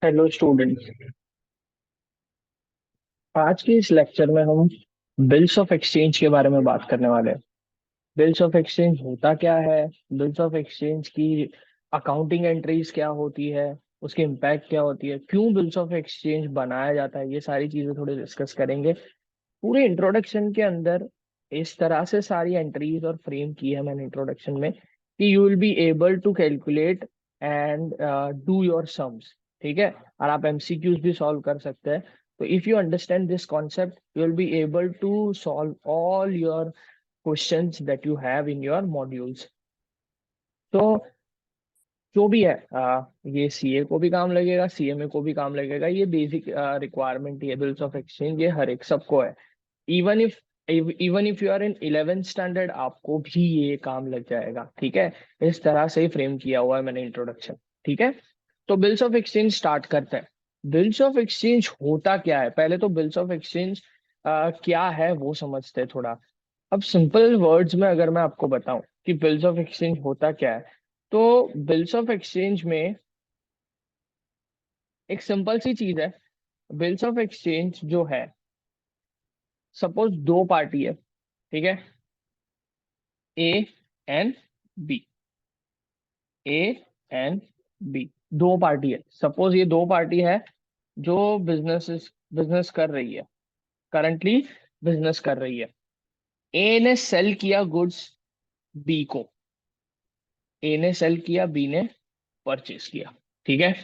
Hello students. आज के इस लेक्चर में हम बिल्स ऑफ एक्सचेंज के बारे में बात करने वाले हैं। बिल्स ऑफ एक्सचेंज होता क्या है, बिल्स ऑफ एक्सचेंज की अकाउंटिंग एंट्रीज क्या होती है, उसकी इम्पैक्ट क्या होती है, क्यों बिल्स ऑफ एक्सचेंज बनाया जाता है, ये सारी चीजें थोड़ी डिस्कस करेंगे। पूरे इंट्रोडक्शन के अंदर इस तरह से सारी एंट्रीज और फ्रेम की है मैंने इंट्रोडक्शन में कि you will be able to calculate and do your sums. ठीक है, और आप एमसीक्यूज भी सॉल्व कर सकते हैं। तो if you understand this concept you will be able to solve all your questions that you have in your modules. तो जो भी है ये सीए को भी काम लगेगा, सीएमए को भी काम लगेगा। ये बेसिक रिक्वायरमेंट ही है बिल्स ऑफ एक्सचेंज, ये हर एक सबको है। Even if even if you are in 11th standard आपको भी ये काम लग जाएगा। ठीक है, इस तरह से ही फ्रेम किया हुआ है मैंने इंट्रोडक्शन। ठीक है, तो बिल्स ऑफ एक्सचेंज स्टार्ट करते हैं। बिल्स ऑफ एक्सचेंज होता क्या है, पहले तो बिल्स ऑफ एक्सचेंज क्या है वो समझते हैं थोड़ा। अब सिंपल वर्ड्स में अगर मैं आपको बताऊं कि बिल्स ऑफ एक्सचेंज होता क्या है, तो बिल्स ऑफ एक्सचेंज में एक सिंपल सी चीज है। बिल्स ऑफ एक्सचेंज जो है, सपोज दो पार्टी है, ठीक है, A and B, A and B, दो पार्टी है। सपोज ये दो पार्टी है जो बिजनेस कर रही है, करंटली बिजनेस कर रही है। ए ने सेल किया गुड्स बी को, ए ने सेल किया, बी ने परचेज किया। ठीक है,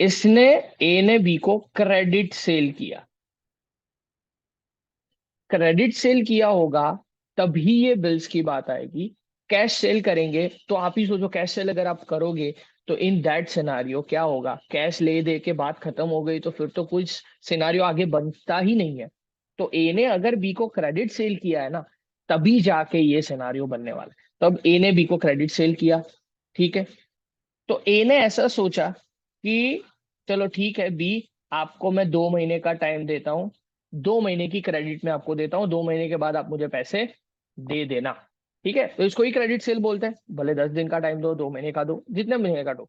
इसने ए ने बी को क्रेडिट सेल किया, क्रेडिट सेल किया होगा तभी ये बिल्स की बात आएगी। कैश सेल करेंगे तो आप ही सोचो, कैश सेल अगर आप करोगे तो इन दैट सिनारियो क्या होगा, कैश ले दे के बात खत्म हो गई तो फिर तो कुछ सिनारियो आगे बनता ही नहीं है। तो ए ने अगर बी को क्रेडिट सेल किया है ना, तभी जाके ये सिनारियो बनने वाला है। तब ए ने बी को क्रेडिट सेल किया, ठीक है। तो ए ने ऐसा सोचा कि चलो ठीक है बी, आपको मैं 2 महीने का टाइम देता हूँ, 2 महीने की क्रेडिट में आपको देता हूँ, 2 महीने के बाद आप मुझे पैसे दे देना। ठीक है, तो इसको ही क्रेडिट सेल बोलते हैं। भले 10 दिन का टाइम दो, 2 महीने का दो, जितने महीने का दो।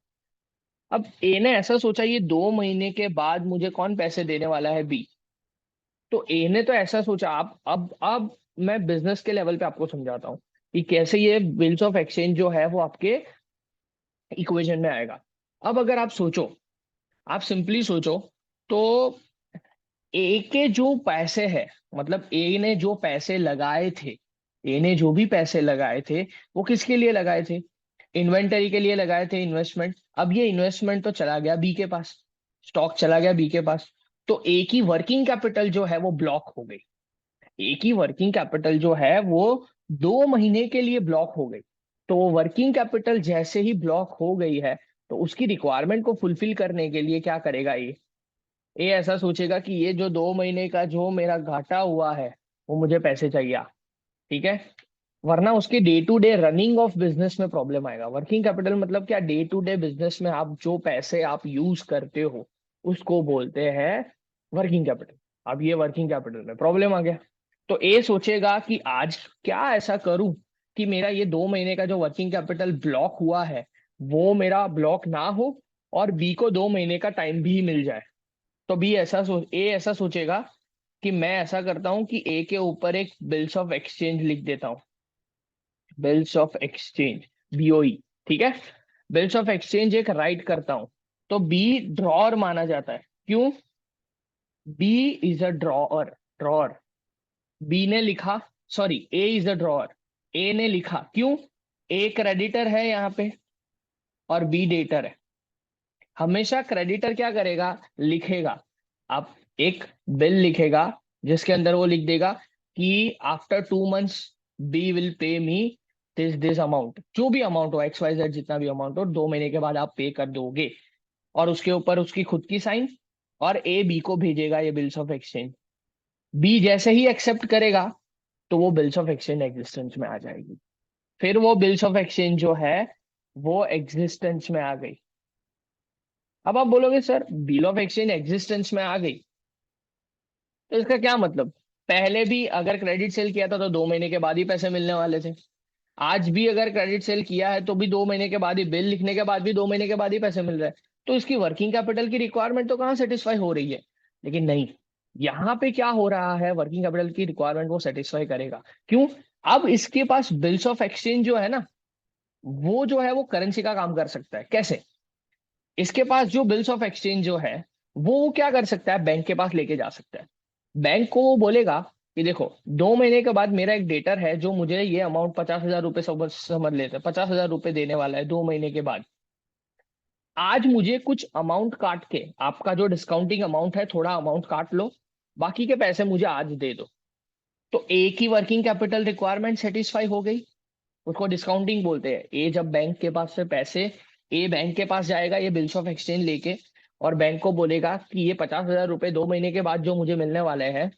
अब ए ने ऐसा सोचा ये 2 महीने के बाद मुझे कौन पैसे देने वाला है, बी। तो ए ने तो ऐसा सोचा। अब मैं बिजनेस के लेवल पे आपको समझाता हूँ कि कैसे ये बिल्स ऑफ एक्सचेंज जो है वो आपके इक्वेशन में आएगा। अब अगर आप सोचो, आप सिंपली सोचो, तो ए के जो पैसे है, मतलब ए ने जो पैसे लगाए थे, ए ने जो भी पैसे लगाए थे वो किसके लिए लगाए थे, इन्वेंटरी के लिए लगाए थे, इन्वेस्टमेंट। अब ये इन्वेस्टमेंट तो चला गया बी के पास, स्टॉक चला गया बी के पास। तो ए की वर्किंग कैपिटल जो है वो ब्लॉक हो गई। ए की वर्किंग कैपिटल जो है वो 2 महीने के लिए ब्लॉक हो गई। तो वर्किंग कैपिटल जैसे ही ब्लॉक हो गई है, तो उसकी रिक्वायरमेंट को फुलफिल करने के लिए क्या करेगा ये ऐसा सोचेगा कि ये जो 2 महीने का जो मेरा घाटा हुआ है वो मुझे पैसे चाहिए। ठीक है, वरना उसके day to day running of business में प्रॉब्लम आएगा। वर्किंग कैपिटल मतलब क्या, डे टू डे बिजनेस में आप जो पैसे आप यूज करते हो उसको बोलते हैं वर्किंग कैपिटल। अब ये वर्किंग कैपिटल में प्रॉब्लम आ गया, तो ए सोचेगा कि आज क्या ऐसा करूं कि मेरा ये 2 महीने का जो वर्किंग कैपिटल ब्लॉक हुआ है वो मेरा ब्लॉक ना हो, और बी को 2 महीने का टाइम भी मिल जाए। तो बी ऐसा सोच ए ऐसा सोचेगा कि मैं ऐसा करता हूं कि ए के ऊपर एक बिल्स ऑफ एक्सचेंज लिख देता हूं, बिल्स ऑफ एक्सचेंज, बीओई। ठीक है, बिल्स ऑफ एक्सचेंज एक राइट करता हूं। तो बी ड्रॉअर माना जाता है। क्यों, B is a drawer, drawer. B ने लिखा, sorry, A is a drawer, A ने लिखा। क्यों, ए क्रेडिटर है यहाँ पे और बी डेटर है। हमेशा क्रेडिटर क्या करेगा, लिखेगा। आप एक बिल लिखेगा जिसके अंदर वो लिख देगा कि after 2 months B will pay me this amount, जो भी अमाउंट हो, एक्स वाई जेड जितना भी अमाउंट हो, 2 महीने के बाद आप पे कर दोगे। और उसके ऊपर उसकी खुद की साइन, और ए बी को भेजेगा ये बिल्स ऑफ एक्सचेंज। बी जैसे ही एक्सेप्ट करेगा तो वो बिल्स ऑफ एक्सचेंज एग्जिस्टेंस में आ जाएगी। फिर वो बिल्स ऑफ एक्सचेंज जो है वो एग्जिस्टेंस में आ गई। अब आप बोलोगे sir bill of exchange existence में आ गई तो इसका क्या मतलब, पहले भी अगर क्रेडिट सेल किया था तो 2 महीने के बाद ही पैसे मिलने वाले थे। आज भी अगर क्रेडिट सेल किया है तो भी 2 महीने के बाद ही, बिल लिखने के बाद भी 2 महीने के बाद ही पैसे मिल रहे हैं। तो इसकी वर्किंग कैपिटल की रिक्वायरमेंट तो कहाँ सेटिस्फाई हो रही है। लेकिन नहीं, यहाँ पे क्या हो रहा है, वर्किंग कैपिटल की रिक्वायरमेंट वो सेटिस्फाई करेगा। क्यों? अब इसके पास बिल्स ऑफ एक्सचेंज जो है ना, वो जो है वो करेंसी का काम कर सकता है। कैसे? इसके पास जो बिल्स ऑफ एक्सचेंज जो है वो क्या कर सकता है, बैंक के पास लेके जा सकता है। बैंक को वो बोलेगा कि देखो, 2 महीने के बाद मेरा एक डेटर है जो मुझे ये अमाउंट 50,000 रुपये समझ लेते हैं, 50,000 रुपये देने वाला है 2 महीने के बाद। आज मुझे कुछ अमाउंट काट के, आपका जो डिस्काउंटिंग अमाउंट है थोड़ा अमाउंट काट लो, बाकी के पैसे मुझे आज दे दो। तो एक ही वर्किंग कैपिटल रिक्वायरमेंट सेटिस्फाई हो गई, उसको डिस्काउंटिंग बोलते हैं। ए जब बैंक के पास से पैसे, ए बैंक के पास जाएगा ये बिल्स ऑफ एक्सचेंज लेके, और बैंक को बोलेगा कि ये 50,000 रुपये 2 महीने के बाद जो मुझे मिलने वाले हैं,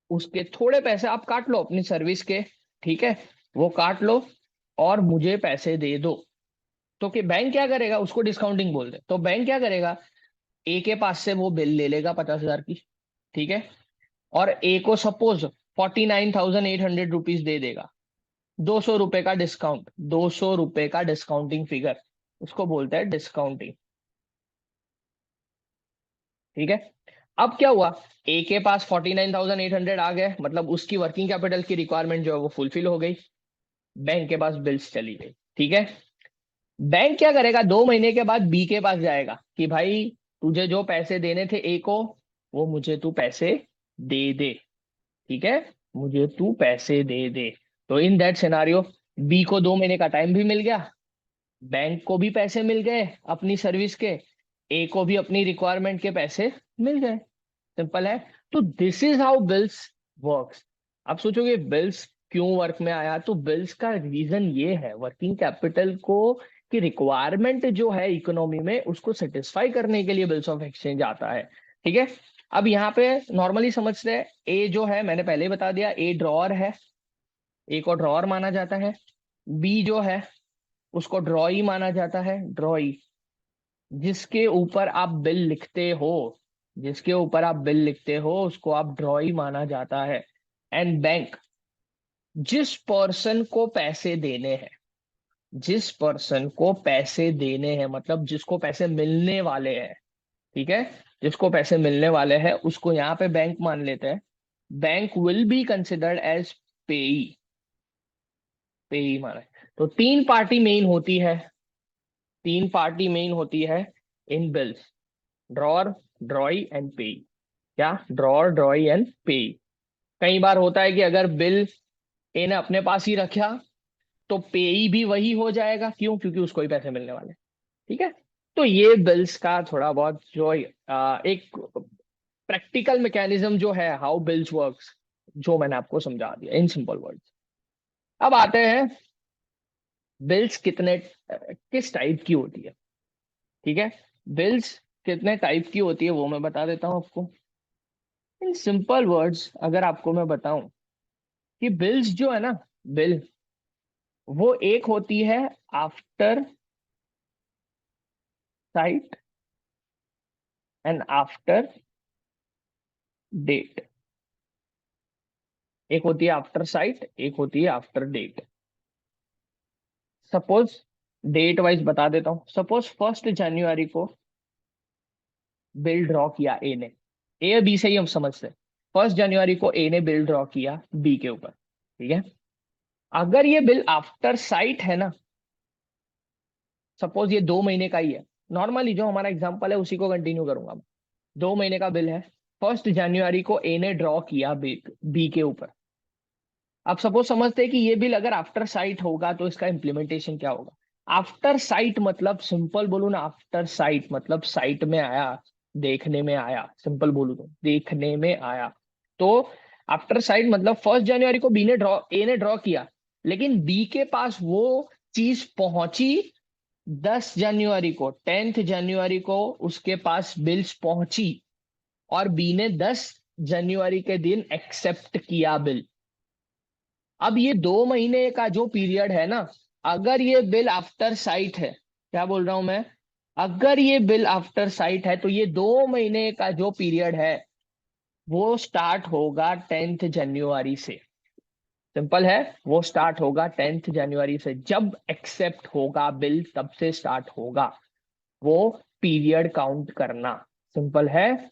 उसके थोड़े पैसे आप काट लो अपनी सर्विस के, ठीक है, वो काट लो और मुझे पैसे दे दो। तो कि बैंक क्या करेगा, उसको डिस्काउंटिंग बोलते हैं। तो बैंक क्या करेगा, ए के पास से वो बिल ले लेगा 50,000 की, ठीक है, और ए को सपोज 49,800 रुपीज दे देगा। 200 रुपए का डिस्काउंट, 200 रुपए का डिस्काउंटिंग फिगर, उसको बोलते हैं डिस्काउंटिंग। ठीक है। अब क्या हुआ, ए के पास 49,800 आ गए, मतलब उसकी वर्किंग कैपिटल की रिक्वायरमेंट जो है वो फुलफिल हो गई। बैंक के पास बिल्स चली गई, ठीक है। बैंक क्या करेगा, 2 महीने के बाद बी के पास जाएगा कि भाई तुझे जो पैसे देने थे ए को, वो मुझे तू पैसे दे दे, ठीक है, मुझे तू पैसे दे दे। तो इन दैट सिनारियो, बी को 2 महीने का टाइम भी मिल गया, बैंक को भी पैसे मिल गए अपनी सर्विस के, ए को भी अपनी रिक्वायरमेंट के पैसे मिल गए। सिंपल है। तो this is how bills works. आप सोचोगे बिल्स क्यों वर्क में आया, तो बिल्स का रीजन ये है, वर्किंग कैपिटल को की रिक्वायरमेंट जो है इकोनॉमी में, उसको सेटिस्फाई करने के लिए बिल्स ऑफ एक्सचेंज आता है। ठीक है। अब यहाँ पे नॉर्मली समझते हैं, ए जो है मैंने पहले ही बता दिया, ए ड्रॉअर है, ए को ड्रॉअर माना जाता है। बी जो है उसको ड्रॉई माना जाता है, ड्रॉई, जिसके ऊपर आप बिल लिखते हो, जिसके ऊपर आप बिल लिखते हो उसको आप ड्रॉई माना जाता है। एंड बैंक, जिस पर्सन को पैसे देने हैं, जिस पर्सन को पैसे देने हैं मतलब जिसको पैसे मिलने वाले हैं, ठीक है, जिसको पैसे मिलने वाले हैं उसको यहाँ पे बैंक मान लेते हैं। Bank will be considered as payee, payee माना है। तो तीन पार्टी मेन होती है, तीन पार्टी मेन होती है in bills, drawer, drawee and payee. क्या? ड्रॉर, ड्रॉई एंड पेई। कई बार होता है कि अगर बिल ए ने अपने पास ही रखा तो पेई भी वही हो जाएगा, क्यों? क्योंकि उसको ही पैसे मिलने वाले। ठीक है। तो ये बिल्स का थोड़ा बहुत जो एक प्रैक्टिकल मैकेनिज्म जो है, हाउ बिल्स वर्क्स, जो मैंने आपको समझा दिया इन सिंपल वर्ड्स। अब आते हैं बिल्स कितने किस टाइप की होती है। ठीक है। बिल्स कितने टाइप की होती है वो मैं बता देता हूं आपको इन सिंपल वर्ड्स। अगर आपको मैं बताऊं कि बिल्स जो है ना, बिल, वो एक होती है after sight and after date. एक होती है आफ्टर साइट, एक होती है after date. Suppose date wise बता देता हूं, सपोज 1 जनवरी को बिल ड्रॉ किया ए ने, ए बी से ही हम समझते हैं। 1 जनवरी को ए ने बिल ड्रॉ किया बी के ऊपर, ठीक है। अगर ये बिल आफ्टर साइट है ना, सपोज ये 2 महीने का ही है, नॉर्मली जो हमारा एग्जांपल है उसी को कंटिन्यू करूंगा मैं। 2 महीने का बिल है, 1 जनवरी को ए ने ड्रॉ किया बी के ऊपर। अब सपोज समझते हैं कि ये बिल अगर आफ्टर साइट होगा तो इसका इम्प्लीमेंटेशन क्या होगा। आफ्टर साइट मतलब, सिंपल बोलू ना, आफ्टर साइट मतलब साइट में आया, देखने में आया, सिंपल बोलू तो देखने में आया। तो आफ्टर साइट मतलब 1 जनवरी को बी ने ड्रॉ, ए ने ड्रॉ किया, लेकिन बी के पास वो चीज पहुंची 10 जनवरी को, 10th जनवरी को उसके पास बिल्स पहुंची, और बी ने 10 जनवरी के दिन एक्सेप्ट किया बिल। अब ये 2 महीने का जो पीरियड है ना, अगर ये बिल आफ्टर साइट है, क्या बोल रहा हूं मैं, अगर ये बिल आफ्टर साइट है तो ये 2 महीने का जो पीरियड है वो स्टार्ट होगा 10th जनवरी से। सिंपल है, वो स्टार्ट होगा 10th जनवरी से, जब एक्सेप्ट होगा बिल तब से स्टार्ट होगा। वो पीरियड काउंट करना। सिंपल है।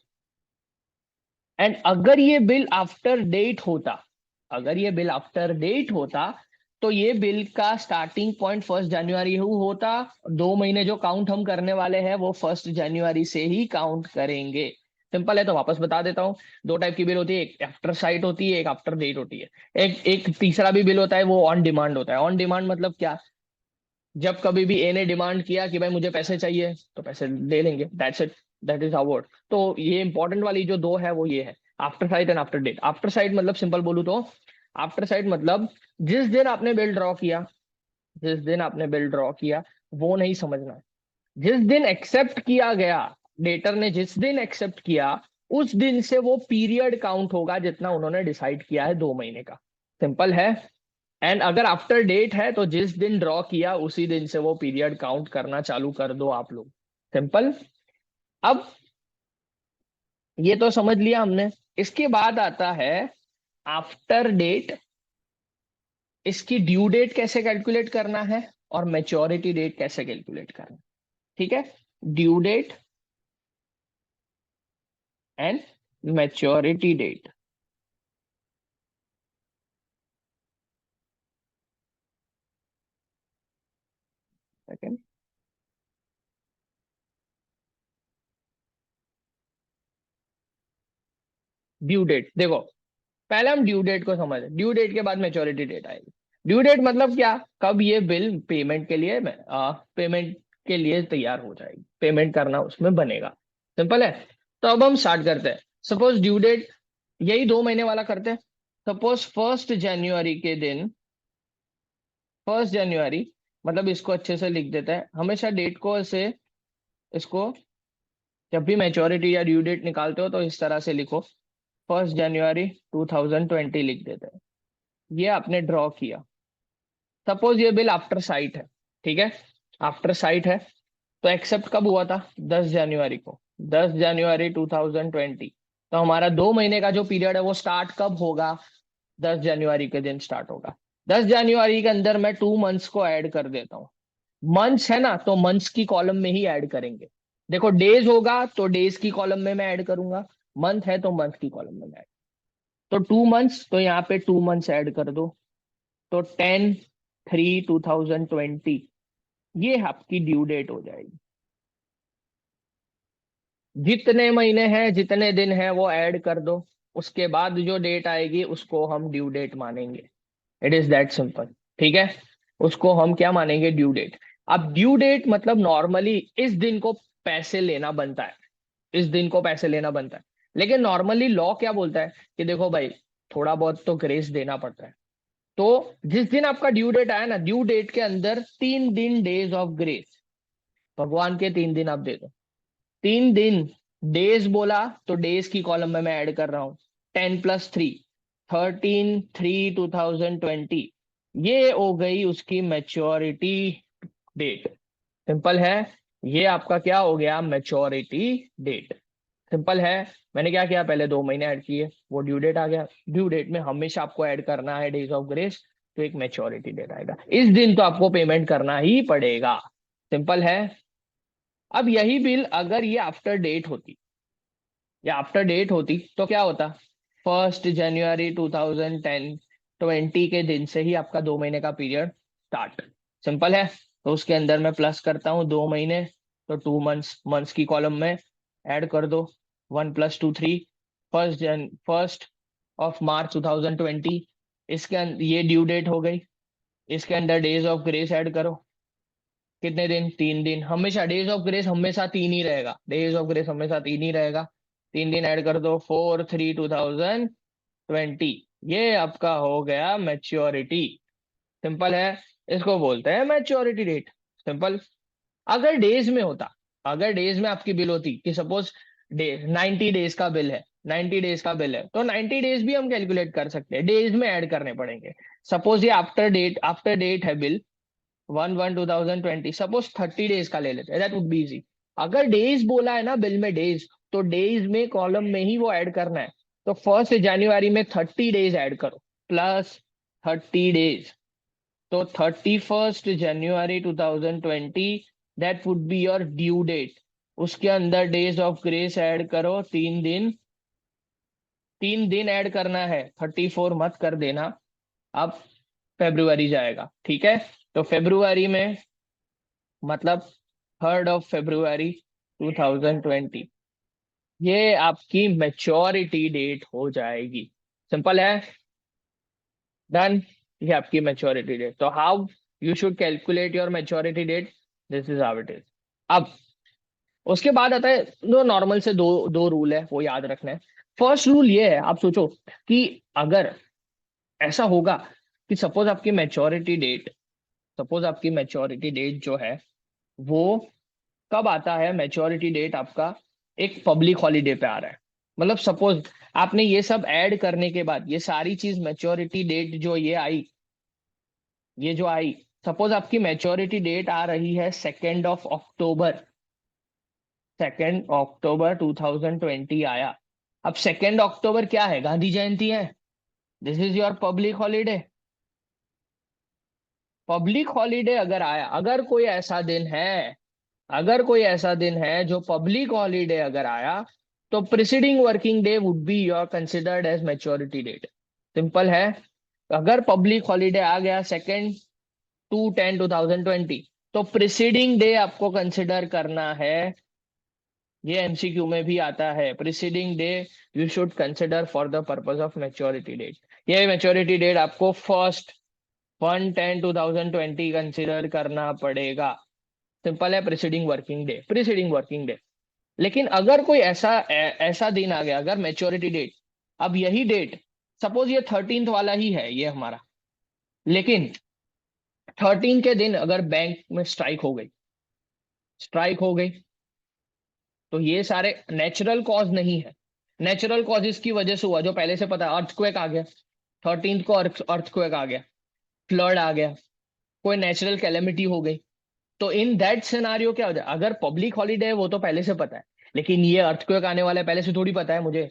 एंड अगर ये बिल आफ्टर डेट होता, अगर ये बिल आफ्टर डेट होता, तो ये बिल का स्टार्टिंग पॉइंट 1 जनवरी होता। 2 महीने जो काउंट हम करने वाले हैं वो 1 जनवरी से ही काउंट करेंगे। सिंपल है। तो वापस बता देता हूँ, दो टाइप की बिल होती है, एक आफ्टर साइट होती है, एक आफ्टर डेट होती है। एक एक तीसरा भी बिल होता है, वो ऑन डिमांड होता है। ऑन डिमांड मतलब क्या? जब कभी भी ए ने डिमांड किया कि भाई मुझे पैसे चाहिए, तो पैसे दे लेंगे, that's it, that is our word. तो ये इंपॉर्टेंट वाली जो दो है वो ये है, after sight and after date. After sight मतलब सिंपल बोलूं तो, आफ्टर साइट मतलब जिस दिन आपने बिल ड्रॉ किया, जिस दिन आपने बिल ड्रॉ किया वो नहीं समझना है। जिस दिन एक्सेप्ट किया गया, डेटर ने जिस दिन एक्सेप्ट किया, उस दिन से वो पीरियड काउंट होगा जितना उन्होंने डिसाइड किया है 2 महीने का। सिंपल है। एंड अगर आफ्टर डेट है तो जिस दिन ड्रॉ किया उसी दिन से वो पीरियड काउंट करना चालू कर दो आप लोग। सिंपल। अब ये तो समझ लिया हमने। इसके बाद आता है आफ्टर डेट। इसकी ड्यू डेट कैसे कैलकुलेट करना है और मैच्योरिटी डेट कैसे कैलकुलेट करना है। ठीक है। Due date and maturity date. Second. Due date देखो, पहले हम ड्यू डेट को समझ, ड्यू डेट के बाद मैच्योरिटी डेट आएगी। ड्यू डेट मतलब क्या? कब ये बिल पेमेंट के लिए, पेमेंट के लिए तैयार हो जाएगी, पेमेंट करना उसमें बनेगा। सिंपल है। तो अब हम स्टार्ट करते हैं। सपोज ड्यू डेट यही 2 महीने वाला करते हैं। सपोज 1 जनवरी के दिन, 1 जनवरी, मतलब इसको अच्छे से लिख देते हैं हमेशा डेट को ऐसे, इसको जब भी मैच्योरिटी या ड्यू डेट निकालते हो तो इस तरह से लिखो, 1 जनवरी 2020 लिख देते हैं। ये आपने ड्रॉ किया। सपोज ये बिल आफ्टर साइट है, ठीक है, आफ्टर साइट है। तो एक्सेप्ट कब हुआ था? 10 जनवरी को, 10 जनवरी 2020। तो हमारा 2 महीने का जो पीरियड है वो स्टार्ट कब होगा? 10 जनवरी के दिन स्टार्ट होगा। 10 जनवरी के अंदर मैं 2 मंथ्स को ऐड कर देता हूँ। मंथ्स है ना, तो मंथ्स की कॉलम में ही ऐड करेंगे। देखो डेज होगा तो डेज की कॉलम में मैं ऐड करूंगा, मंथ है तो मंथ की कॉलम में मैं ऐड। तो 2 मंथ्स, तो यहाँ पे 2 मंथ्स ऐड कर दो। तो 10/3/2020 ये आपकी ड्यू डेट हो जाएगी। जितने महीने हैं जितने दिन हैं वो ऐड कर दो, उसके बाद जो डेट आएगी उसको हम ड्यू डेट मानेंगे। It is that simple. ठीक है। उसको हम क्या मानेंगे? Due date. अब ड्यू डेट मतलब नॉर्मली इस दिन को पैसे लेना बनता है, इस दिन को पैसे लेना बनता है। लेकिन नॉर्मली लॉ क्या बोलता है कि देखो भाई, थोड़ा बहुत तो ग्रेस देना पड़ता है। तो जिस दिन आपका ड्यू डेट आया ना, ड्यू डेट के अंदर 3 दिन डेज ऑफ ग्रेस, भगवान के 3 दिन आप दे दो। 3 दिन, डेज बोला तो डेज की कॉलम में मैं ऐड कर रहा हूं। 10+3, 13/3/2020, ये हो गई उसकी मैच्योरिटी डेट। सिंपल है। ये आपका क्या हो गया? Maturity date. सिंपल है। मैंने क्या किया? पहले 2 महीने ऐड किए, वो ड्यू डेट आ गया। ड्यू डेट में हमेशा आपको ऐड करना है डेज ऑफ ग्रेस, तो एक मैच्योरिटी डेट आएगा। इस दिन तो आपको पेमेंट करना ही पड़ेगा। सिंपल है। अब यही बिल अगर ये आफ्टर डेट होती, या आफ्टर डेट होती तो क्या होता? 1 जनवरी 2020 के दिन से ही आपका 2 महीने का पीरियड स्टार्ट। सिंपल है। तो उसके अंदर मैं प्लस करता हूँ 2 महीने, तो 2 मंथ्स, मंथ्स की कॉलम में ऐड कर दो। 1+2 3, 1 ऑफ मार्च 2020। इसके अंदर ये ड्यू डेट हो गई। इसके अंदर डेज ऑफ ग्रेस ऐड करो। कितने दिन? 3 दिन। हमेशा डेज ऑफ ग्रेस हमेशा 3 ही रहेगा, डेज ऑफ ग्रेस हमेशा 3 ही रहेगा। 3 दिन ऐड कर दो, 4/3/2020। ये आपका हो गया मैच्योरिटी। सिंपल है। इसको बोलते हैं मैच्योरिटी डेट। सिंपल। अगर डेज में होता, अगर डेज में आपकी बिल होती कि सपोज डे 90 डेज का बिल है, 90 डेज का बिल है, तो 90 डेज भी हम कैलकुलेट कर सकते हैं, डेज में ऐड करने पड़ेंगे। सपोज ये आफ्टर डेट है बिल 1/1/2020, सपोज 30 डेज का ले लेते हैं, दैट वुड बी इजी। अगर डेज बोला है ना बिल में, डेज, तो डेज में कॉलम में ही वो ऐड करना है। तो 1 जनवरी में 30 डेज ऐड करो, प्लस 30 डेज। तो 31 जनवरी 2020 that would be your due date. उसके अंदर डेज ऑफ ग्रेस ऐड करो, 3 दिन, 3 दिन ऐड करना है, 34 मत कर देना। अब फेब्रुवरी जाएगा, ठीक है। तो फेब्रुवरी में मतलब 3rd of February 2020, ये आपकी मैच्योरिटी डेट हो जाएगी। सिंपल है, डन। ये आपकी मैच्योरिटी डेट। तो how you should calculate your maturity date, this is how it is. अब उसके बाद आता है दो नॉर्मल से दो दो रूल है, वो याद रखना है। फर्स्ट रूल ये है, आप सोचो कि अगर ऐसा होगा कि सपोज आपकी मैच्योरिटी डेट जो है वो कब आता है, मैच्योरिटी डेट आपका एक पब्लिक हॉलीडे पे आ रहा है। मतलब सपोज आपने ये सब ऐड करने के बाद ये सारी चीज मैच्योरिटी डेट जो ये आई, ये जो आई, सपोज आपकी मैच्योरिटी डेट आ रही है 2 अक्टूबर, 2 अक्टूबर 2020 आया। अब 2 अक्टूबर क्या है, गांधी जयंती है। This is your public holiday. Public holiday अगर आया, अगर कोई ऐसा दिन है जो पब्लिक हॉलीडे अगर आया, तो preceding working day would be your considered as maturity date. Simple है। अगर पब्लिक हॉलीडे आ गया 2/10/2020, तो प्रिसीडिंग डे आपको कंसिडर करना है। ये एमसीक्यू में भी आता है, preceding day you should consider for the purpose of maturity date. ये मैच्योरिटी डेट आपको 1/10/2020 कंसिडर करना पड़ेगा। सिंपल है, प्रिसीडिंग वर्किंग डे। लेकिन अगर कोई ऐसा दिन आ गया, अगर मैच्योरिटी डेट, अब यही डेट सपोज ये 13th वाला ही है ये हमारा, लेकिन 13 के दिन अगर बैंक में स्ट्राइक हो गई, तो ये सारे नेचुरल कॉज नहीं है। नेचुरल कॉजेस की वजह से हुआ, जो पहले से पता है, अर्थक्वेक आ गया, 13th को अर्थक्वेक आ गया, फ्लड आ गया, कोई नेचुरल कैलेमिटी हो गई। तो इन दैट सिनारियो क्या हो जाए, अगर पब्लिक हॉलीडे है वो तो पहले से पता है, लेकिन ये अर्थक्वेक आने वाला है पहले से थोड़ी पता है मुझे।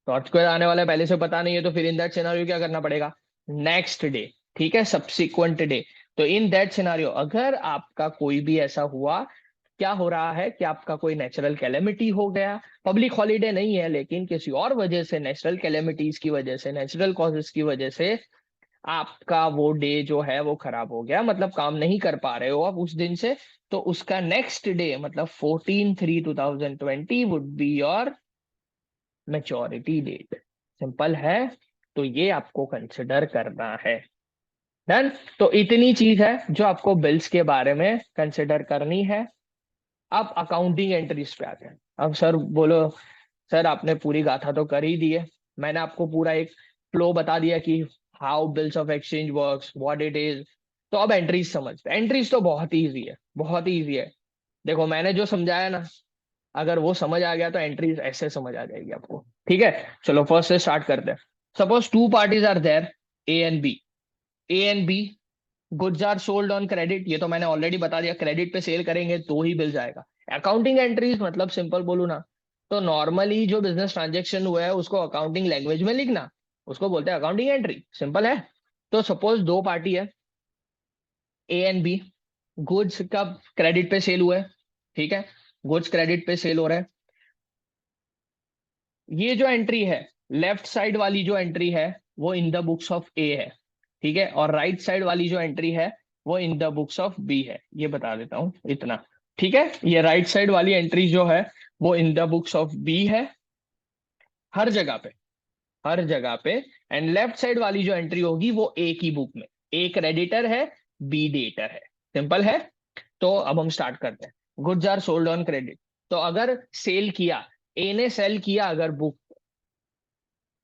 तो अर्थक्वेक आने वाला है पहले से पता नहीं है, तो फिर इन दैट सिनारियो क्या करना पड़ेगा, नेक्स्ट डे, ठीक है, सब्सिक्वेंट डे। तो इन दैट सिनारियो अगर आपका कोई भी ऐसा हुआ, क्या हो रहा है कि आपका कोई नेचुरल कैलेमिटी हो गया, पब्लिक हॉलीडे नहीं है लेकिन किसी और वजह से, नेचुरल कैलेमिटीज की वजह से, नेचुरल कॉजेस की वजह से आपका वो डे जो है वो खराब हो गया, मतलब काम नहीं कर पा रहे हो आप उस दिन से, तो उसका नेक्स्ट डे मतलब 14/3/2020 would be your maturity date. Simple है। तो ये आपको कंसिडर करना है। डन। तो इतनी चीज है जो आपको बिल्स के बारे में कंसिडर करनी है। अब अकाउंटिंग एंट्रीज पे आते हैं। अब सर बोलो, सर आपने पूरी गाथा तो कर ही दी है, मैंने आपको पूरा एक फ्लो बता दिया कि how bills of exchange works, what it is. तो अब एंट्रीज समझते हैं। एंट्रीज तो बहुत ही ईजी है, बहुत ही ईजी है। देखो मैंने जो समझाया ना, अगर वो समझ आ गया तो एंट्रीज ऐसे समझ आ जाएगी आपको, ठीक है। चलो फर्स्ट से स्टार्ट करते हैं। Suppose two parties are there, A and B। A and B, goods are sold on credit, ये तो मैंने ऑलरेडी बता दिया, क्रेडिट पे सेल करेंगे तो ही बिल जाएगा। अकाउंटिंग एंट्रीज मतलब सिंपल बोलू ना, तो नॉर्मली जो बिजनेस ट्रांजेक्शन हुआ है उसको अकाउंटिंग लैंग्वेज में लिखना, उसको बोलते हैं अकाउंटिंग एंट्री। सिंपल है। तो सपोज दो पार्टी है, A and B। गुड्स का क्रेडिट पे सेल हुआ है, ठीक है, गुड्स क्रेडिट पे सेल हो रहा है। ये जो एंट्री है, लेफ्ट साइड वाली जो एंट्री है वो इन द बुक्स ऑफ ए है, ठीक है, और राइट साइड वाली जो एंट्री है वो in the books of B है। ये बता देता हूं इतना, ठीक है। ये राइट साइड वाली एंट्री जो है वो in the books of B है, हर जगह पे, हर जगह पे। एंड लेफ्ट साइड वाली जो एंट्री होगी वो ए की बुक में, ए क्रेडिटर है, बी डेटर है। सिंपल है। तो अब हम स्टार्ट करते हैं। Goods are sold on credit, तो अगर सेल किया, ए ने सेल किया, अगर बुक,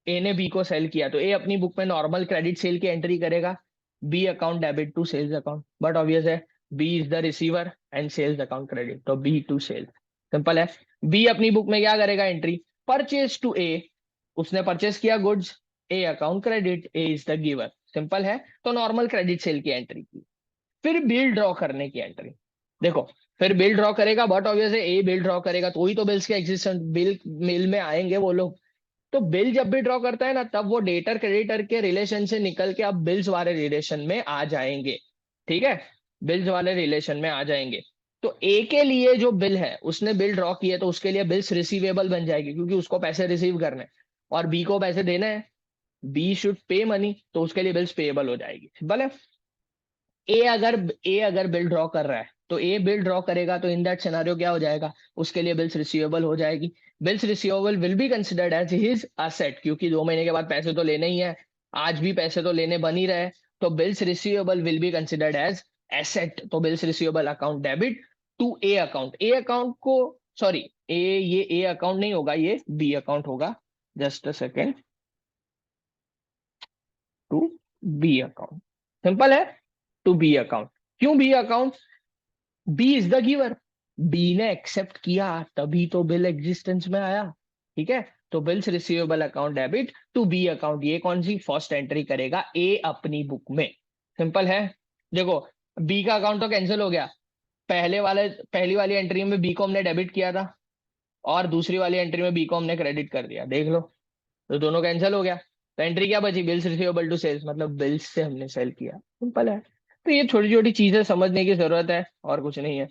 ए ने बी को सेल किया, तो ए अपनी बुक में नॉर्मल क्रेडिट सेल की एंट्री करेगा, B account debit to sales account, but obvious है B is the receiver and sales account credit, तो बी टू सेल्स। सिंपल है। बी अपनी बुक में क्या करेगा, एंट्री परचेज टू ए, उसने परचेज किया goods, A account credit, A is the giver. Simple है। तो नॉर्मल क्रेडिट सेल की एंट्री की। फिर बिल ड्रॉ करने की एंट्री, देखो फिर बिल ड्रॉ करेगा, बट ऑब्वियस है ए बिल ड्रॉ करेगा तो ही तो बिल्स के एग्जिस्टेंस, बिल मिल में आएंगे वो लोग। तो बिल जब भी ड्रॉ करता है ना, तब वो डेटर क्रेडिटर के रिलेशन से निकल के अब बिल्स वाले रिलेशन में आ जाएंगे, ठीक है, बिल्स वाले रिलेशन में आ जाएंगे। तो ए के लिए जो बिल है, उसने बिल ड्रॉ किया तो उसके लिए बिल्स रिसीवेबल बन जाएगी, क्योंकि उसको पैसे रिसीव करने हैं। और बी को पैसे देने हैं, बी शुड पे मनी, तो उसके लिए बिल्स पेएबल हो जाएगी। सिंपल है। ए अगर बिल ड्रॉ कर रहा है, तो ए बिल ड्रॉ करेगा, तो इन दैट सिनेरियो क्या हो जाएगा, उसके लिए बिल्स रिसीवेबल हो जाएगी। Bills receivable will be considered as his asset, क्योंकि 2 महीने के बाद पैसे तो लेने ही है, आज भी पैसे तो लेने बन ही रहे। तो bills receivable will be considered as asset, so bills receivable account debit to A account. A account को, सॉरी, ये ए अकाउंट नहीं होगा, ये बी अकाउंट होगा। Just a second, to B account. Simple है, टू बी अकाउंट। क्यों B account? B is the giver, B ने accept किया तभी तो बिल एग्जिस्टेंस में आया। ठीक है, तो bills receivable account debit to B account, ये कौन सी फर्स्ट एंट्री करेगा ए अपनी बुक में। सिंपल है। देखो, बी का अकाउंट तो कैंसिल हो गया, पहली वाली एंट्री में बी को हमने डेबिट किया था, और दूसरी वाली एंट्री में बी को हमने क्रेडिट कर दिया, देख लो, तो दोनों कैंसिल हो गया। तो एंट्री क्या बची, बिल्स रिसीवेबल टू सेल्स, मतलब बिल्स से हमने सेल किया। सिंपल है। तो ये छोटी छोटी चीजें समझने की जरूरत है, और कुछ नहीं है।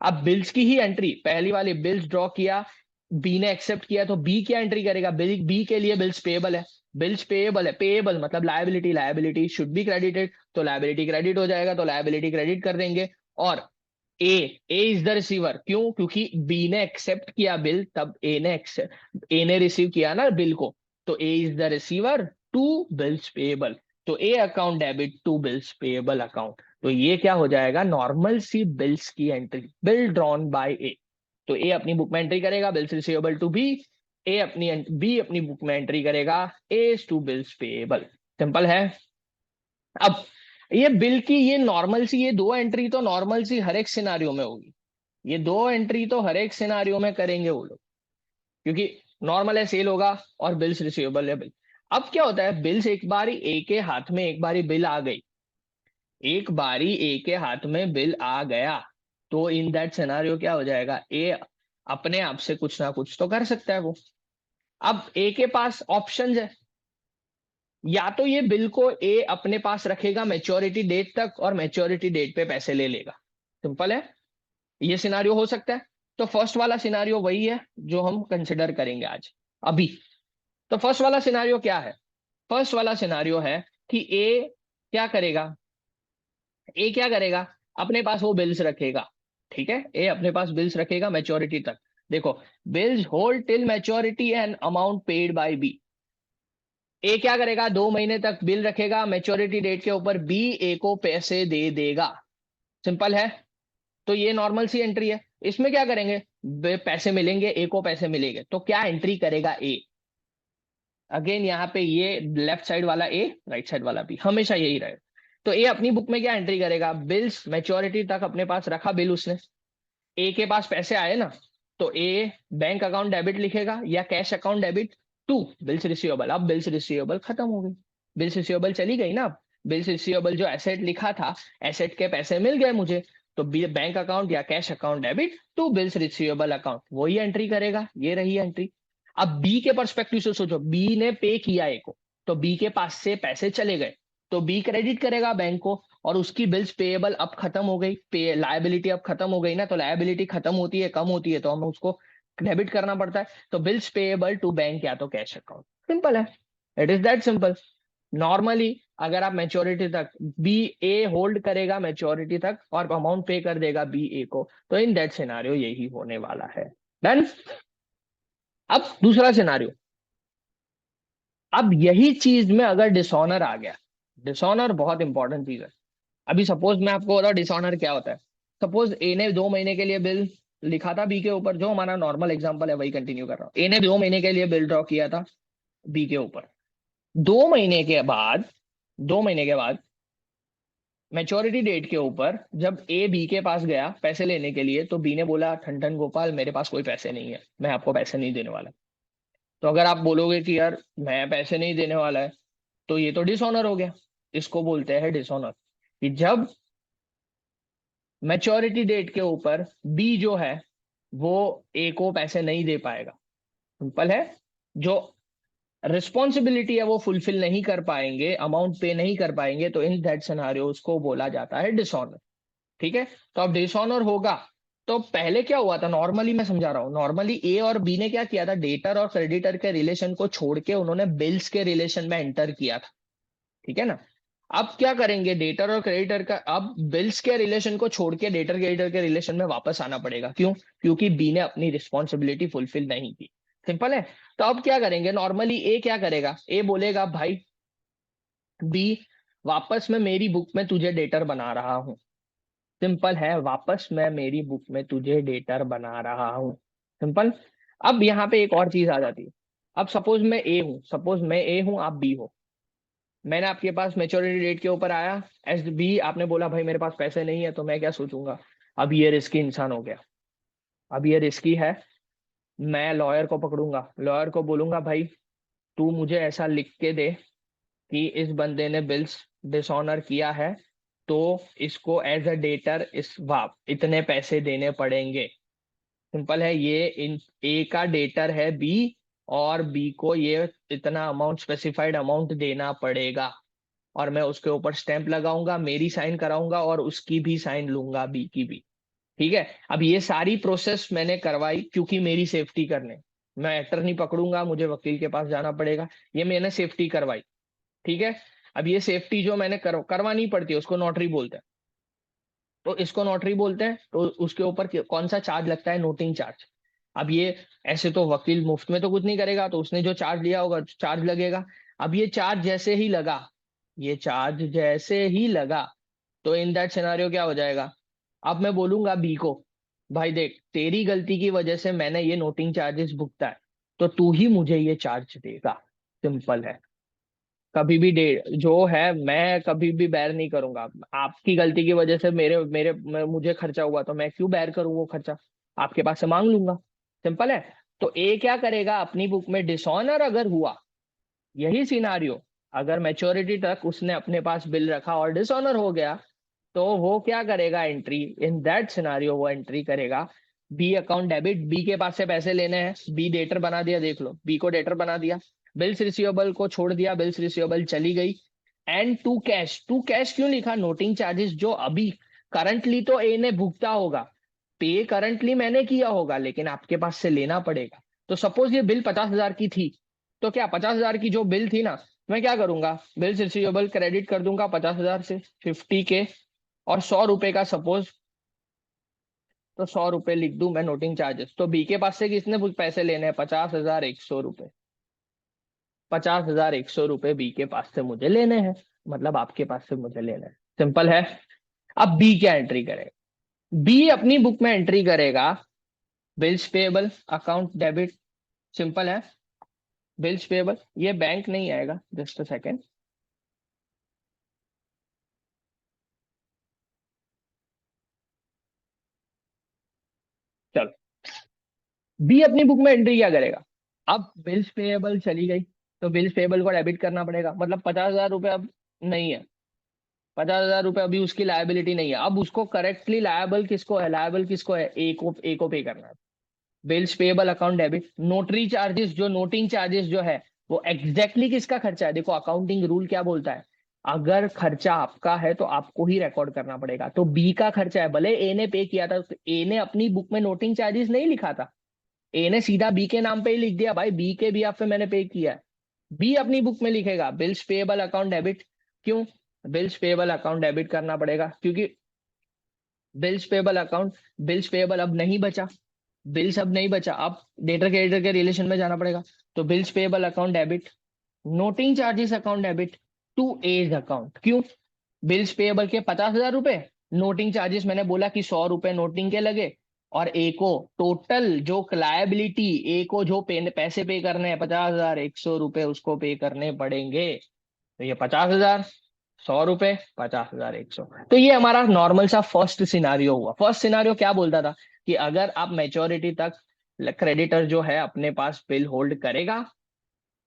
अब बिल्स की ही एंट्री, पहली वाली बिल्स ड्रॉ किया, बी ने एक्सेप्ट किया, तो बी क्या एंट्री करेगा, बी के लिए बिल्स पेएबल है, बिल्स पेएबल है, पेएबल मतलब liability, liability should be credited, तो लायबिलिटी क्रेडिट हो जाएगा, तो लायबिलिटी क्रेडिट कर देंगे। और ए ए इज द रिसीवर, क्यों, क्योंकि बी ने एक्सेप्ट किया बिल, तब ए ने रिसीव किया ना बिल को, तो A is the receiver to bills payable, तो A account debit to bills payable account. तो ये क्या हो जाएगा, नॉर्मल सी बिल्स की entry, bill drawn by A. तो ए अपनी बुक में एंट्री करेगा bills receivable to B, B अपनी बुक में एंट्री करेगा as to bills payable. Simple है। अब ये बिल की ये नॉर्मल सी, ये दो एंट्री तो नॉर्मल सी हर एक सिनारियो में होगी, ये दो एंट्री तो हर एक सिनारियो में करेंगे वो लोग, क्योंकि नॉर्मल है, सेल होगा, और बिल्स रिसीवेबल है बिल। अब क्या होता है, बिल्स एक बारी ए के हाथ में, एक बारी बिल आ गई, एक बारी ए के हाथ में बिल आ गया, तो इन दैट सिनेरियो क्या हो जाएगा, ए अपने आप से कुछ ना कुछ तो कर सकता है वो। अब ए के पास ऑप्शंस है, या तो ये बिल को ए अपने पास रखेगा मैच्योरिटी डेट तक, और मैच्योरिटी डेट पे पैसे ले लेगा। सिंपल है, ये सिनारियो हो सकता है। तो फर्स्ट वाला सिनारियो वही है जो हम कंसिडर करेंगे आज, अभी। तो फर्स्ट वाला सिनारियो क्या है, फर्स्ट वाला सिनारियो है कि ए क्या करेगा, अपने पास वो बिल्स रखेगा। ठीक है, ए अपने पास बिल्स रखेगा मैच्योरिटी तक। देखो, bills hold till maturity and amount paid by B. A क्या करेगा, 2 महीने तक बिल रखेगा, मैच्योरिटी डेट के ऊपर बी ए को पैसे दे देगा। सिंपल है। तो ये नॉर्मल सी एंट्री है। इसमें क्या करेंगे, पैसे मिलेंगे, ए को पैसे मिलेंगे, तो क्या एंट्री करेगा ए, अगेन यहाँ पे ये लेफ्ट साइड वाला ए, राइट साइड वाला बी, हमेशा यही रहे। तो ए अपनी बुक में क्या एंट्री करेगा, बिल्स मैच्योरिटी तक अपने पास रखा बिल उसने, ए के पास पैसे आए ना, तो ए बैंक अकाउंट डेबिट लिखेगा या cash account debit to bills receivable. अब बिल्स रिसीवेबल खत्म हो गई, बिल्स रिसीवेबल चली गई ना। अब बिल्स रिसीवेबल जो एसेट लिखा था, एसेट के पैसे मिल गए मुझे, तो बैंक अकाउंट या cash account debit to bills receivable account, वही एंट्री करेगा, ये रही एंट्री। अब बी के परस्पेक्टिव से सोचो, बी ने पे किया ए को, तो बी के पास से पैसे चले गए, तो बी क्रेडिट करेगा बैंक को, और उसकी बिल्स पेएबल अब खत्म हो गई, पे लायबिलिटी अब खत्म हो गई ना, तो लायबिलिटी खत्म होती है, कम होती है, तो हमें उसको डेबिट करना पड़ता है, तो बिल्स पेएबल टू बैंक या तो कैश अकाउंट। सिंपल है, it is that simple. Normally अगर आप मैच्योरिटी तक, बी ए होल्ड करेगा मैच्योरिटी तक और अमाउंट पे कर देगा बी ए को, तो इन दैट सिनारियो यही होने वाला है। डन। अब दूसरा सिनारियो, अब यही चीज में अगर डिसऑनर आ गया, डिसऑनर बहुत इंपॉर्टेंट चीज है। अभी सपोज मैं आपको बताऊं डिसऑनर क्या होता है। सपोज ए ने 2 महीने के लिए बिल लिखा था बी के ऊपर, जो हमारा नॉर्मल एग्जांपल है वही कंटिन्यू कर रहा हूं। ए ने 2 महीने के लिए बिल ड्रॉ किया था बी के ऊपर। 2 महीने के बाद मैच्योरिटी डेट के ऊपर जब ए बी के पास गया पैसे लेने के लिए, तो बी ने बोला, ठन ठन गोपाल मेरे पास कोई पैसे नहीं है, मैं आपको पैसे नहीं देने वाला। तो अगर आप बोलोगे कि यार मैं पैसे नहीं देने वाला है, तो ये तो डिसऑनर हो गया। इसको बोलते हैं डिसऑनर, कि जब मैच्योरिटी डेट के ऊपर बी जो है वो ए को पैसे नहीं दे पाएगा। सिंपल है, जो रिस्पॉन्सिबिलिटी है वो फुलफिल नहीं कर पाएंगे, अमाउंट पे नहीं कर पाएंगे, तो इन दैट सिनेरियो उसको बोला जाता है डिसऑनर। ठीक है, तो अब डिसऑनर होगा तो पहले क्या हुआ था, नॉर्मली मैं समझा रहा हूँ, नॉर्मली ए और बी ने क्या किया था, डेटर और क्रेडिटर के रिलेशन को छोड़ के उन्होंने बिल्स के रिलेशन में एंटर किया था, ठीक है ना। अब क्या करेंगे, डेटर और क्रेडिटर का, अब बिल्स के रिलेशन को छोड़ के डेटर क्रेडिटर के रिलेशन में वापस आना पड़ेगा, क्यों, क्योंकि बी ने अपनी रिस्पॉन्सिबिलिटी फुलफिल नहीं की। सिंपल है। तो अब क्या करेंगे, नॉर्मली ए क्या करेगा, ए बोलेगा भाई बी, वापस मैं मेरी बुक में तुझे डेटर बना रहा हूँ। सिंपल है, वापस मैं मेरी बुक में तुझे डेटर बना रहा हूँ। सिंपल। अब यहाँ पे एक और चीज आ जाती है। अब सपोज मैं ए हूँ, सपोज मैं ए हूँ, आप बी हो, मैंने आपके पास मेच्योरिटी डेट के ऊपर आया एस बी, आपने बोला भाई मेरे पास पैसे नहीं है, तो मैं क्या सोचूंगा, अब ये रिस्की इंसान हो गया, अब ये रिस्की है, मैं लॉयर को पकड़ूंगा, लॉयर को बोलूंगा भाई तू मुझे ऐसा लिख के दे कि इस बंदे ने बिल्स डिसऑनर किया है, तो इसको एज अ डेटर इस वाप इतने पैसे देने पड़ेंगे। सिंपल है, ये इन ए का डेटर है बी, और बी को ये इतना अमाउंट, स्पेसिफाइड अमाउंट देना पड़ेगा, और मैं उसके ऊपर स्टैंप लगाऊंगा, मेरी साइन कराऊंगा और उसकी भी साइन लूंगा, बी की भी। ठीक है। अब ये सारी प्रोसेस मैंने करवाई क्योंकि मेरी सेफ्टी करने, मैं एक्टर नहीं पकड़ूंगा, मुझे वकील के पास जाना पड़ेगा, ये मैंने सेफ्टी करवाई। ठीक है। अब ये सेफ्टी जो मैंने करवानी पड़ती है उसको नोटरी बोलते हैं। तो इसको नोटरी बोलते हैं, तो उसके ऊपर कौन सा चार्ज लगता है, नोटिंग चार्ज। अब ये ऐसे तो वकील मुफ्त में तो कुछ नहीं करेगा, तो उसने जो चार्ज लिया होगा चार्ज लगेगा। अब ये चार्ज जैसे ही लगा, ये चार्ज जैसे ही लगा, तो इन दैट सिनारियो क्या हो जाएगा, अब मैं बोलूंगा बी को भाई देख तेरी गलती की वजह से मैंने ये नोटिंग चार्जेस भुगता है, तो तू ही मुझे ये चार्ज देगा। सिंपल है। कभी भी डे जो है मैं कभी भी बेयर नहीं करूंगा, आपकी गलती की वजह से मुझे खर्चा हुआ, तो मैं क्यों बेयर करूं वो खर्चा, आपके पास से मांग लूंगा। सिंपल है। तो ए क्या करेगा, अपनी बुक में डिसऑनर अगर हुआ, यही सिनारियो, अगर मैच्योरिटी तक उसने अपने पास बिल रखा और डिसऑनर हो गया, तो वो क्या करेगा, एंट्री इन दैट सिनारियो वो एंट्री करेगा, बी अकाउंट डेबिट, बी के पास से पैसे लेने हैं, बी डेटर बना दिया, देख लो बी को डेटर बना दिया, बिल्स रिसीवेबल को छोड़ दिया, बिल्स रिसीवेबल चली गई, and to cash, to cash क्यों लिखा, नोटिंग चार्जेस जो अभी करंटली तो ए ने भुगता होगा, पे करंटली मैंने किया होगा, लेकिन आपके पास से लेना पड़ेगा। तो सपोज ये बिल 50,000 की थी, तो क्या 50,000 की जो बिल थी ना, मैं क्या करूंगा, बिल्स रिसीवेबल क्रेडिट कर दूंगा 50,000 से 50 के, और 100 रुपए का सपोज, तो 100 रुपए लिख दूं मैं नोटिंग चार्जेस, तो बी के पास से किसने पैसे लेने हैं, 50,100 रुपए, 50,100 रुपए बी के पास से मुझे लेने हैं, मतलब आपके पास से मुझे लेना है। सिंपल है। अब बी क्या एंट्री करेगा, बी अपनी बुक में एंट्री करेगा, bills payable account debit. Simple है। बिल्स पेएबल, ये बैंक नहीं आएगा, जस्ट अ सेकेंड। चलो, बी अपनी बुक में एंट्री क्या करेगा, अब बिल्स पेएबल चली गई, तो बिल्स पेएबल को डेबिट करना पड़ेगा, मतलब 50,000 रुपये अब नहीं है, 50,000 रुपये अभी उसकी लायबिलिटी नहीं है, अब उसको करेक्टली लायबल किसको है, लायबल किसको है, ए को पे करना है। Bills payable account debit, notary charges जो नोटिंग चार्जेस जो है, वो एग्जैक्टली किसका खर्चा है, देखो अकाउंटिंग रूल क्या बोलता है, अगर खर्चा आपका है तो आपको ही रिकॉर्ड करना पड़ेगा, तो बी का खर्चा है, भले ए ने पे किया था, तो ए ने अपनी बुक में नोटिंग चार्जेस नहीं लिखा था, ए ने सीधा बी के नाम पे ही लिख दिया, भाई बी के भी पे मैंने पे किया है, बी अपनी बुक में लिखेगा बिल्स पेएबल अकाउंट डेबिट। क्यों, बिल्स पेएबल अकाउंट डेबिट करना पड़ेगा क्योंकि bills payable account, bills payable अब नहीं बचा, बिल्स अब नहीं बचा, अब डेटर क्रेडिटर के रिलेशन में जाना पड़ेगा, तो bills payable account debit, noting charges account debit to A's account. क्यों, बिल्स पेएबल के 50,000 रुपए, नोटिंग चार्जेस मैंने बोला कि 100 रुपए नोटिंग के लगे, और ए को टोटल जो लायबिलिटी, ए को जो पैसे पे करने हैं 50,100 रुपए उसको पे करने पड़ेंगे, तो ये 50,000, 100 रुपए, 50,100, तो ये हमारा नॉर्मल सा फर्स्ट सिनारियो हुआ। फर्स्ट सिनारियो क्या बोलता था कि अगर आप मैच्योरिटी तक क्रेडिटर जो है अपने पास बिल होल्ड करेगा,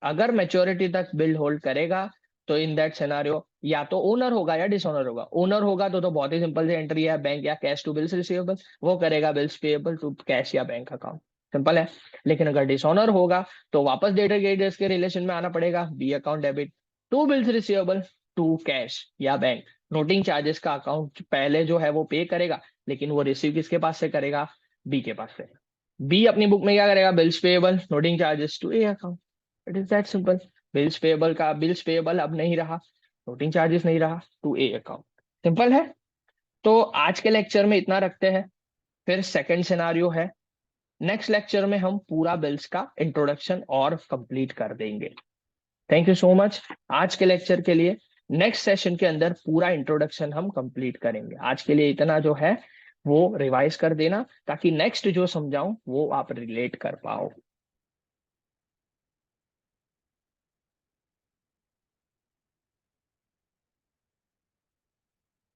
अगर मैच्योरिटी तक बिल होल्ड करेगा, तो इन दैट सिनारियो या तो ओनर होगा या डिसओनर होगा, ओनर होगा तो बहुत ही सिंपल सी एंट्री है, बैंक या कैश टू बिल्स रिसीवेबल, वो करेगा बिल्स पेएबल टू कैश या बैंक अकाउंट। सिंपल है। लेकिन अगर डिसओनर होगा तो वापस डेटर क्रेडिटर्स के रिलेशन में आना पड़ेगा, B account debit to bills receivable to cash या बैंक, नोटिंग चार्जेस का अकाउंट पहले जो है वो पे करेगा, लेकिन वो रिसीव किसके पास से करेगा, बी के पास से। बी अपनी बुक में क्या करेगा, bills payable noting charges to A account. It is that simple. Bills payable अब नहीं रहा, नोटिंग चार्जेस नहीं रहा, टू ए अकाउंट। सिंपल है। तो आज के लेक्चर में इतना रखते हैं, फिर सेकंड सिनारियो है। नेक्स्ट लेक्चर में हम पूरा बिल्स का इंट्रोडक्शन और कंप्लीट कर देंगे। थैंक यू सो मच आज के लेक्चर के लिए। नेक्स्ट सेशन के अंदर पूरा इंट्रोडक्शन हम कंप्लीट करेंगे। आज के लिए इतना जो है वो रिवाइज कर देना, ताकि नेक्स्ट जो समझाऊं वो आप रिलेट कर पाओ।